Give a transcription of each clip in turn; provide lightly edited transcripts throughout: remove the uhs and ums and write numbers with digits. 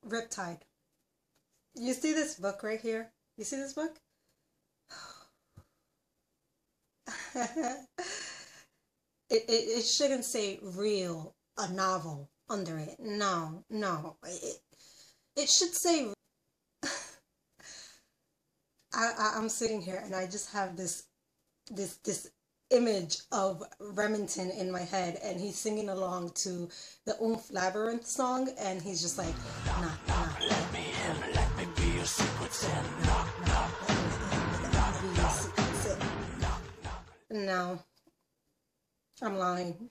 Riptide. You see this book right here? You see this book? It shouldn't say real, a novel under it. No, no. It should say. I'm sitting here and I just have this image of Remington in my head, and he's singing along to the Oomph Labyrinth song, and he's just like, knock, knock, let me in, let me be your secret sin, knock, knock, let me in, let me be your secret sin. No, I'm lying.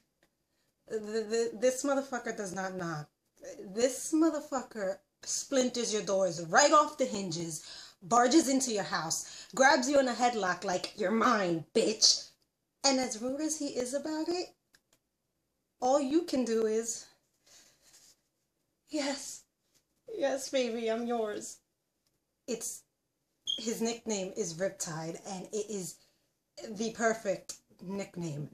This motherfucker does not knock. This motherfucker splinters your doors right off the hinges, barges into your house, grabs you in a headlock like, you're mine, bitch. And as rude as he is about it, all you can do is, yes, yes, baby, I'm yours. His nickname is Riptide, and it is the perfect nickname.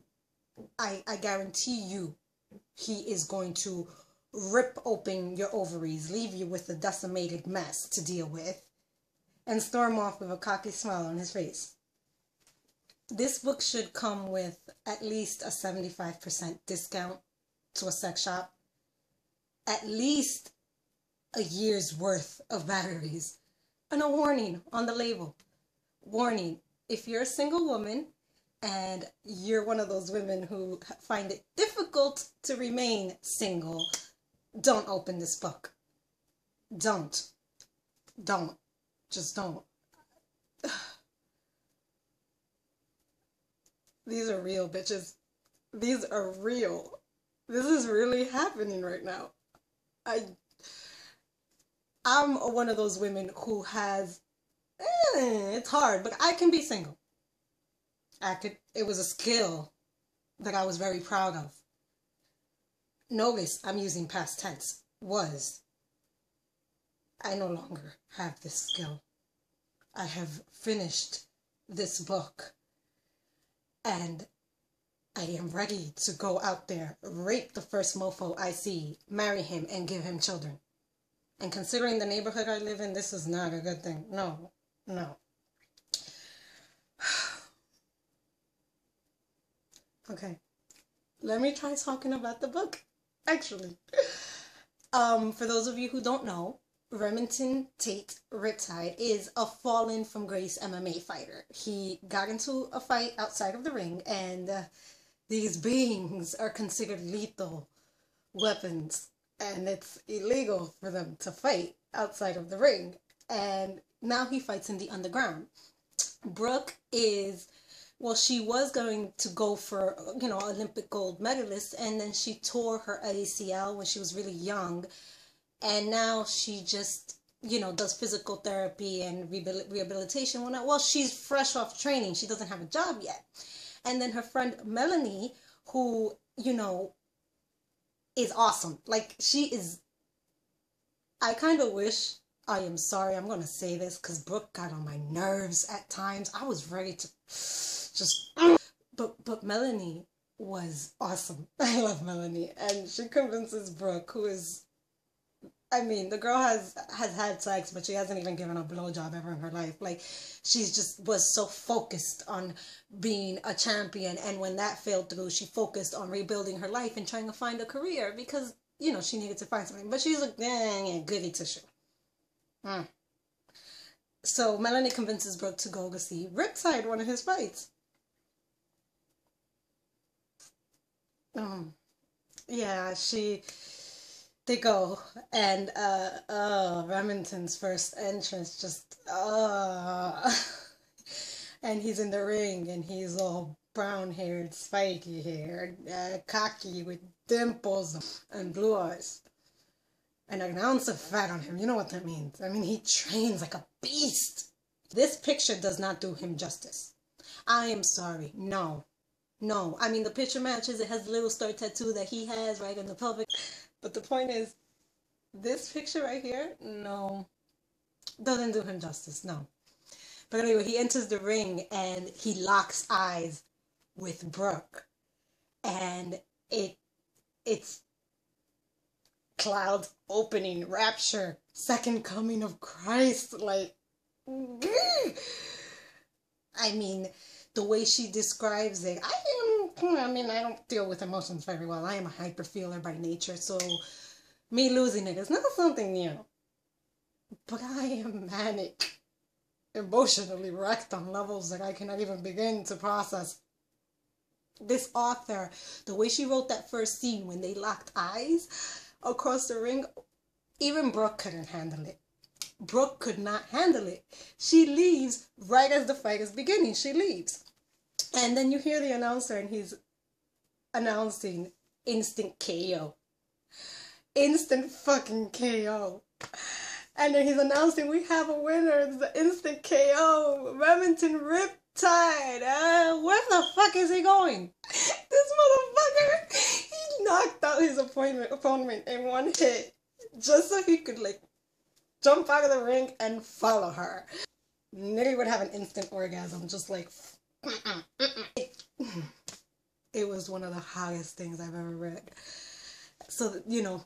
I guarantee you, he is going to rip open your ovaries, leave you with a decimated mess to deal with, and storm off with a cocky smile on his face. This book should come with at least a 75% discount to a sex shop. At least a year's worth of batteries. And a warning on the label. Warning, if you're a single woman and you're one of those women who find it difficult to remain single, don't open this book. Don't. Don't. Just don't. These are real, bitches. These are real. This is really happening right now. I'm one of those women who has, it's hard, but I can be single. It was a skill that I was very proud of. Notice I'm using past tense. Was. I no longer have this skill. I have finished this book. And I am ready to go out there, rape the first mofo I see, marry him, and give him children. And considering the neighborhood I live in, this is not a good thing. No, no. Okay, let me try talking about the book, actually. For those of you who don't know, Remington Tate Riptide is a fallen from grace MMA fighter. He got into a fight outside of the ring, and these beings are considered lethal weapons, and it's illegal for them to fight outside of the ring. And now he fights in the underground. Brooke is, well, she was going to go for, Olympic gold medalist, and then she tore her ACL when she was really young. And now she just, does physical therapy and rehabilitation. Well, she's fresh off training. She doesn't have a job yet. And then her friend Melanie, who, is awesome. Like, she is, I kind of wish, I am sorry, I'm going to say this because Brooke got on my nerves at times. I was ready to just, but Melanie was awesome. I love Melanie. And she convinces Brooke, who is, the girl has had sex, but she hasn't even given a blowjob ever in her life. Like, she's just was so focused on being a champion, and when that failed through, she focused on rebuilding her life and trying to find a career because, she needed to find something. But she's like, goody tissue. So Melanie convinces Brooke to go see Riptide, one of his fights. Yeah, they go, and Remington's first entrance just and he's in the ring, and he's all brown-haired, spiky-haired, cocky with dimples and blue eyes, and an ounce of fat on him. You know what that means. He trains like a beast. This picture does not do him justice. I am sorry. No. The picture matches. It has the little star tattoo that he has right in the pelvic. But the point is, this picture right here, no, doesn't do him justice, no. But anyway, he enters the ring and he locks eyes with Brooke. And it's clouds opening, rapture, second coming of Christ. Like, I mean, the way she describes it, I don't deal with emotions very well. I am a hyper feeler by nature, so me losing it is not something new. But I am manic, emotionally wrecked on levels that I cannot even begin to process. This author, the way she wrote that first scene when they locked eyes across the ring, even Brooke couldn't handle it. Brooke could not handle it. She leaves right as the fight is beginning. She leaves. And then you hear the announcer and he's announcing instant KO. Instant fucking KO. And then he's announcing we have a winner. It's the instant KO. Remington Riptide. Where the fuck is he going? This motherfucker, he knocked out his opponent in one hit. Just so he could like jump out of the ring and follow her. Nigga would have an instant orgasm. Just like... It was one of the hottest things I've ever read. So, you know,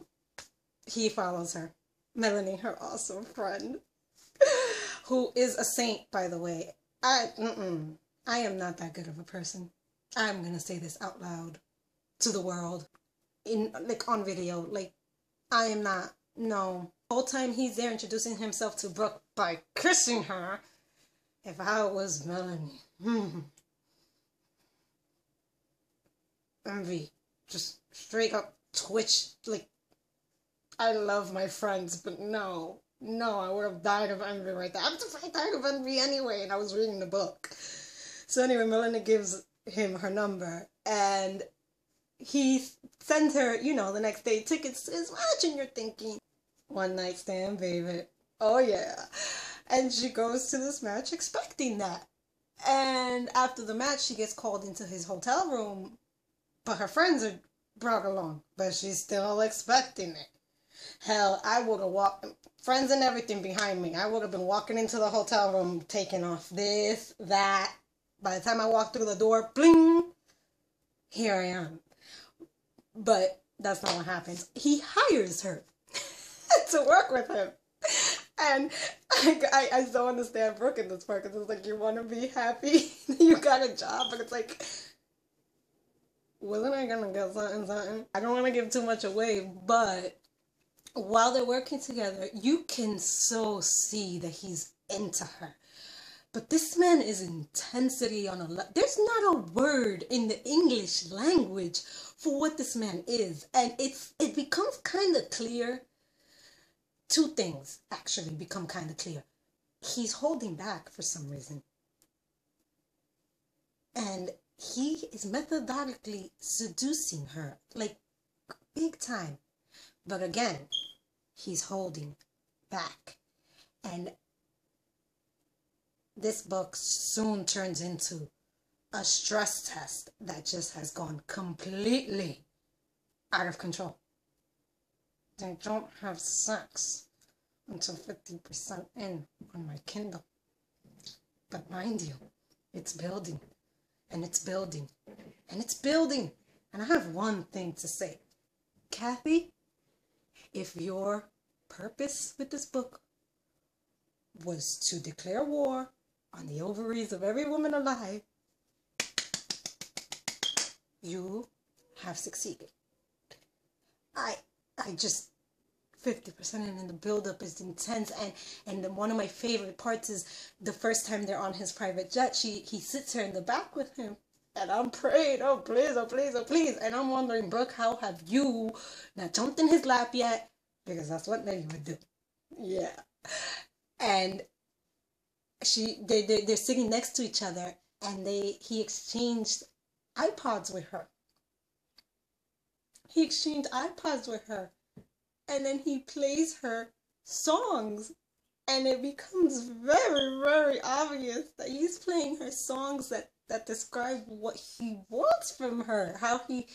he follows her. Melanie, her awesome friend, who is a saint, by the way. I am not that good of a person. I'm gonna say this out loud to the world, on video. Like, I am not. No. The whole time he's there introducing himself to Brooke by kissing her. If I was Melanie, envy, just straight up twitch. Like, I love my friends, but no, I would have died of envy right there. I died of envy anyway, and I was reading the book. So anyway, Melanie gives him her number, and he sends her, you know, the next day tickets to his match, and you're thinking, one night stand, baby. Oh yeah. And she goes to this match expecting that. And after the match, she gets called into his hotel room, but her friends are brought along, but she's still expecting it. Hell, I would have walked, friends and everything behind me. I would have been walking into the hotel room, taking off this, that. By the time I walked through the door, bling, here I am. But that's not what happens. He hires her to work with him. And I so understand Brooke in this part, because it's like, you want to be happy, you got a job, but it's like, wasn't I gonna get something? I don't want to give too much away, but while they're working together, you can so see that he's into her. But this man is intensity on a level. There's not a word in the English language for what this man is. And it becomes kind of clear. Two things actually become kind of clear. He's holding back for some reason. And he is methodically seducing her, like big time. But again, he's holding back. And this book soon turns into a stress test that just has gone completely out of control. They don't have sex until 50% in on my Kindle. But mind you, it's building, and it's building, and it's building. And I have one thing to say. Kathy, if your purpose with this book was to declare war on the ovaries of every woman alive, you have succeeded. I just 50% and the build-up is intense, and then one of my favorite parts is the first time they're on his private jet, he sits her in the back with him, and I'm praying, oh please, oh please, oh please, and I'm wondering, Brooke, how have you not jumped in his lap yet? Because that's what Lily would do. Yeah. And they're sitting next to each other, and he exchanged iPods with her. He exchanged iPods with her. And then he plays her songs. And it becomes very, very obvious that he's playing her songs that describe what he wants from her, how he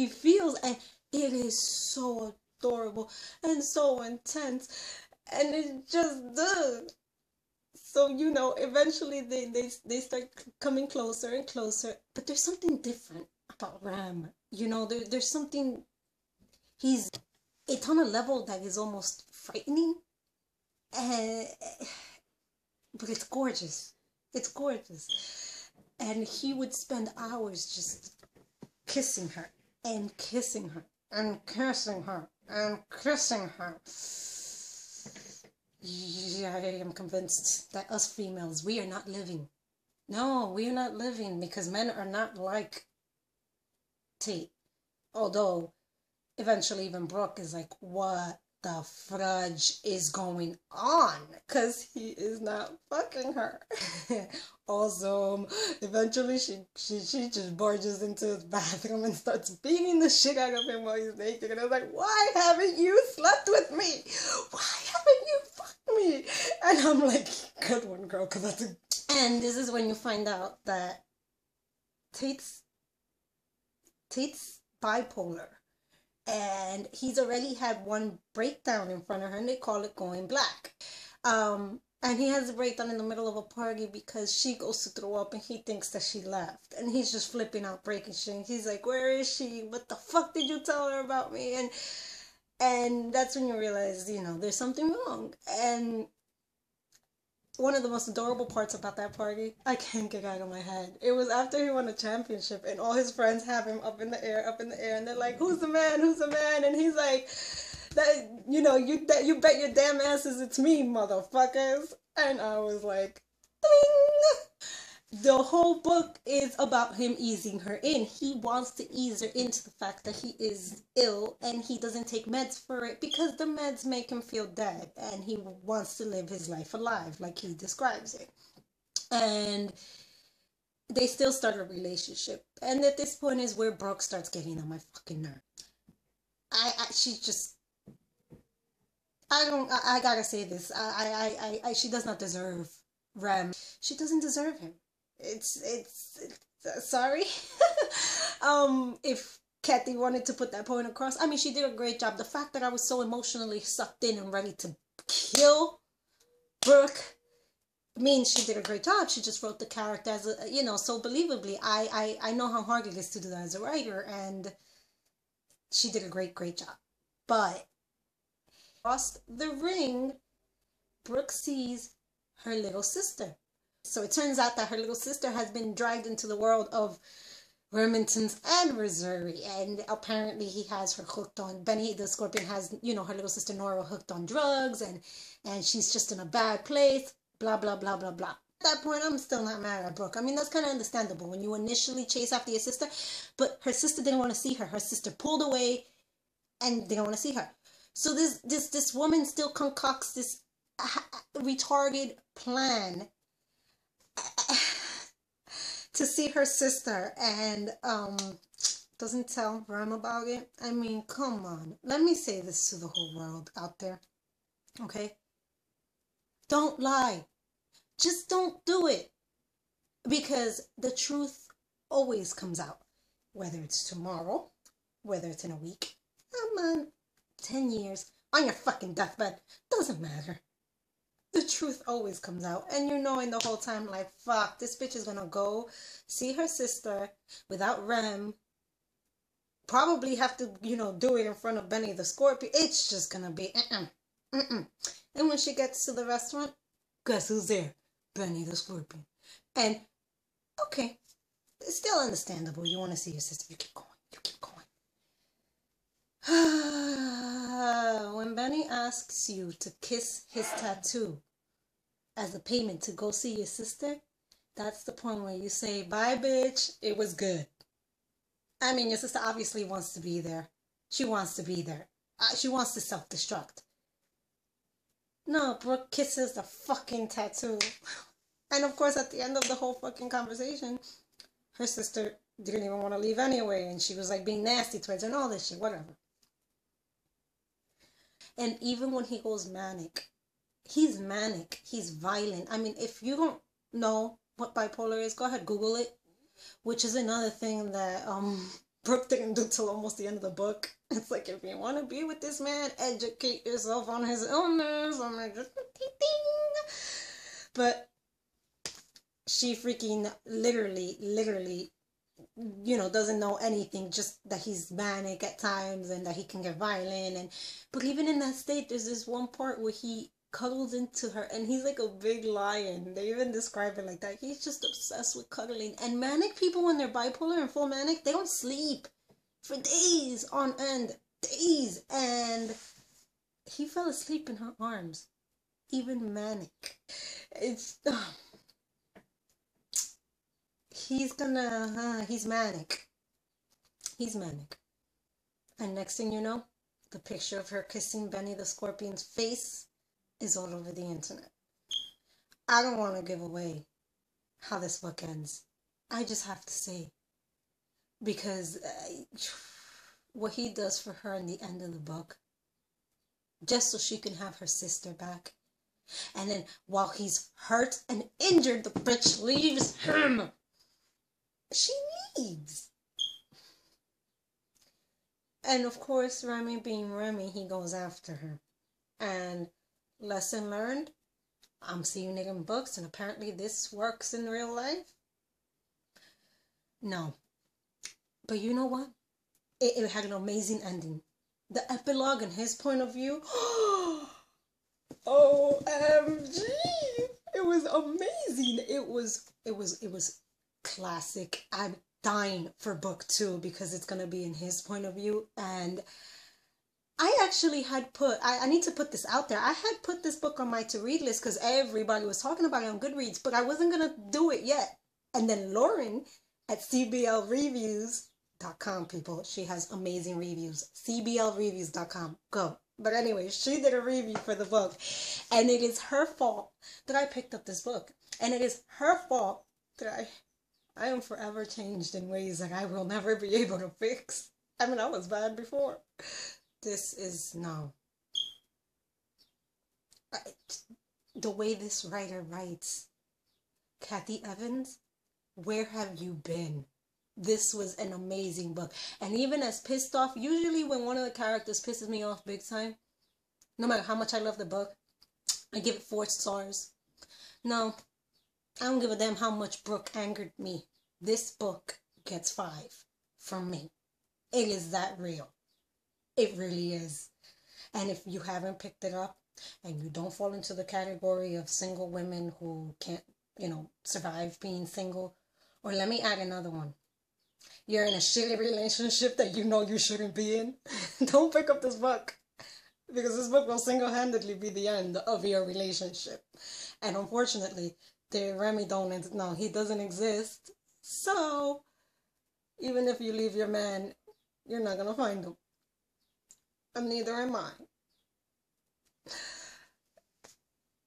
feels. And it is so adorable and so intense. And it just does. So, you know, eventually they start coming closer and closer. But there's something different about Ram. You know, there's something... it's on a level that is almost frightening, and but it's gorgeous. It's gorgeous. And he would spend hours just kissing her and kissing her and kissing her and kissing her. Yeah, I am convinced that us females, we are not living. No, we are not living, because men are not like Tate. Although, eventually even Brooke is like, what the fudge is going on? Because he is not fucking her. Also, eventually she just barges into his bathroom and starts beating the shit out of him while he's naked. And I was like, why haven't you slept with me? Why haven't you fucked me? And I'm like, good one, girl, because that's a... And this is when you find out that Tate's bipolar. And he's already had one breakdown in front of her, and they call it going black. And he has a breakdown in the middle of a party because she goes to throw up and he thinks that she left. And he's just flipping out, breaking shit. He's like, where is she? What the fuck did you tell her about me? And that's when you realize, you know, there's something wrong. And one of the most adorable parts about that party, I can't get out of my head. It was after he won a championship and all his friends have him up in the air, and they're like, who's the man? Who's the man? And he's like, that, you know, you bet your damn asses it's me, motherfuckers. And I was like, ding! The whole book is about him easing her in. He wants to ease her into the fact that he is ill and he doesn't take meds for it because the meds make him feel dead, and he wants to live his life alive like he describes it. And they still start a relationship, and at this point is where Brooke starts getting on my fucking nerve. I gotta say this. She does not deserve Rem. She doesn't deserve him. It's sorry. If Katy wanted to put that point across, I mean, she did a great job. The fact that I was so emotionally sucked in and ready to kill Brooke means she did a great job. She just wrote the character as a, you know, so believably. I know how hard it is to do that as a writer, and she did a great job. But across the ring, Brooke sees her little sister. So it turns out that her little sister has been dragged into the world of Remington's and Missouri, and apparently he has her hooked on, Benny the Scorpion has, you know, her little sister Nora hooked on drugs, and she's just in a bad place, blah, blah, blah, blah, blah. At that point, I'm still not mad at Brooke. I mean, that's kind of understandable when you initially chase after your sister, but her sister didn't want to see her. Her sister pulled away and didn't want to see her. So this woman still concocts this retarded plan to see her sister, and doesn't tell Rem about it. I mean, come on. Let me say this to the whole world out there, okay? Don't lie. Just don't do it, because the truth always comes out, whether it's tomorrow, whether it's in a week, a month, 10 years, on your fucking deathbed. Doesn't matter. The truth always comes out, and you're knowing the whole time, like, fuck, this bitch is gonna go see her sister without Rem, probably have to, you know, do it in front of Benny the Scorpion. It's just gonna be And when she gets to the restaurant, guess who's there? Benny the Scorpion. And okay, it's still understandable. You want to see your sister, you keep going, you keep going. When Benny asks you to kiss his tattoo as a payment to go see your sister, that's the point where you say, bye bitch, it was good. I mean, your sister obviously wants to be there. She wants to be there. She wants to self-destruct. No, Brooke kisses the fucking tattoo. And of course, at the end of the whole fucking conversation, her sister didn't even want to leave anyway, and she was like being nasty towards her and all this shit, whatever. And even when he goes manic, he's violent. I mean, if you don't know what bipolar is, go ahead, Google it. Which is another thing that Brooke didn't do till almost the end of the book. It's like, if you want to be with this man, educate yourself on his illness. I'm like, just ding. But she freaking literally doesn't know anything, just that he's manic at times and that he can get violent. But even in that state, there's this one part where he cuddles into her and he's like a big lion. They even describe it like that. He's just obsessed with cuddling. And manic people, when they're bipolar and full manic, they don't sleep for days on end. Days. And he fell asleep in her arms. Even manic. It's... he's manic. He's manic. And next thing you know, the picture of her kissing Benny the Scorpion's face is all over the internet. I don't want to give away how this book ends. I just have to say, because what he does for her in the end of the book, just so she can have her sister back. And then while he's hurt and injured, the bitch leaves him. She leaves. And of course, Remy being Remy, he goes after her. And lesson learned, I'm seeing it in books, and apparently this works in real life. No. But you know what? It had an amazing ending. The epilogue and his point of view. OMG! It was amazing. It was classic. I'm dying for book 2 because it's gonna be in his point of view. And I actually had I need to put this out there. I had put this book on my to-read list because everybody was talking about it on Goodreads, but I wasn't gonna do it yet. And then Lauren at cblreviews.com, people, she has amazing reviews. cblreviews.com, go. But anyway, she did a review for the book, and it is her fault that I picked up this book, and it is her fault that I am forever changed in ways that I will never be able to fix. I mean, I was bad before. This is no. The way this writer writes, Kathy Evans, where have you been? This was an amazing book. And even as pissed off, usually when one of the characters pisses me off big time, no matter how much I love the book, I give it 4 stars. No, I don't give a damn how much Brooke angered me. This book gets 5 from me. It is that real. It really is. And if you haven't picked it up and you don't fall into the category of single women who can't, survive being single, or let me add another one. You're in a shitty relationship that you know you shouldn't be in, don't pick up this book. Because this book will single-handedly be the end of your relationship. And unfortunately, the Remy he doesn't exist. So, even if you leave your man, you're not going to find him. And neither am I.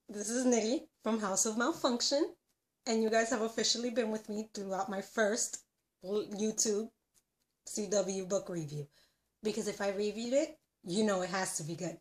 This is Nitty from House of Malfunction. And you guys have officially been with me throughout my first YouTube CW book review. Because if I reviewed it, you know it has to be good.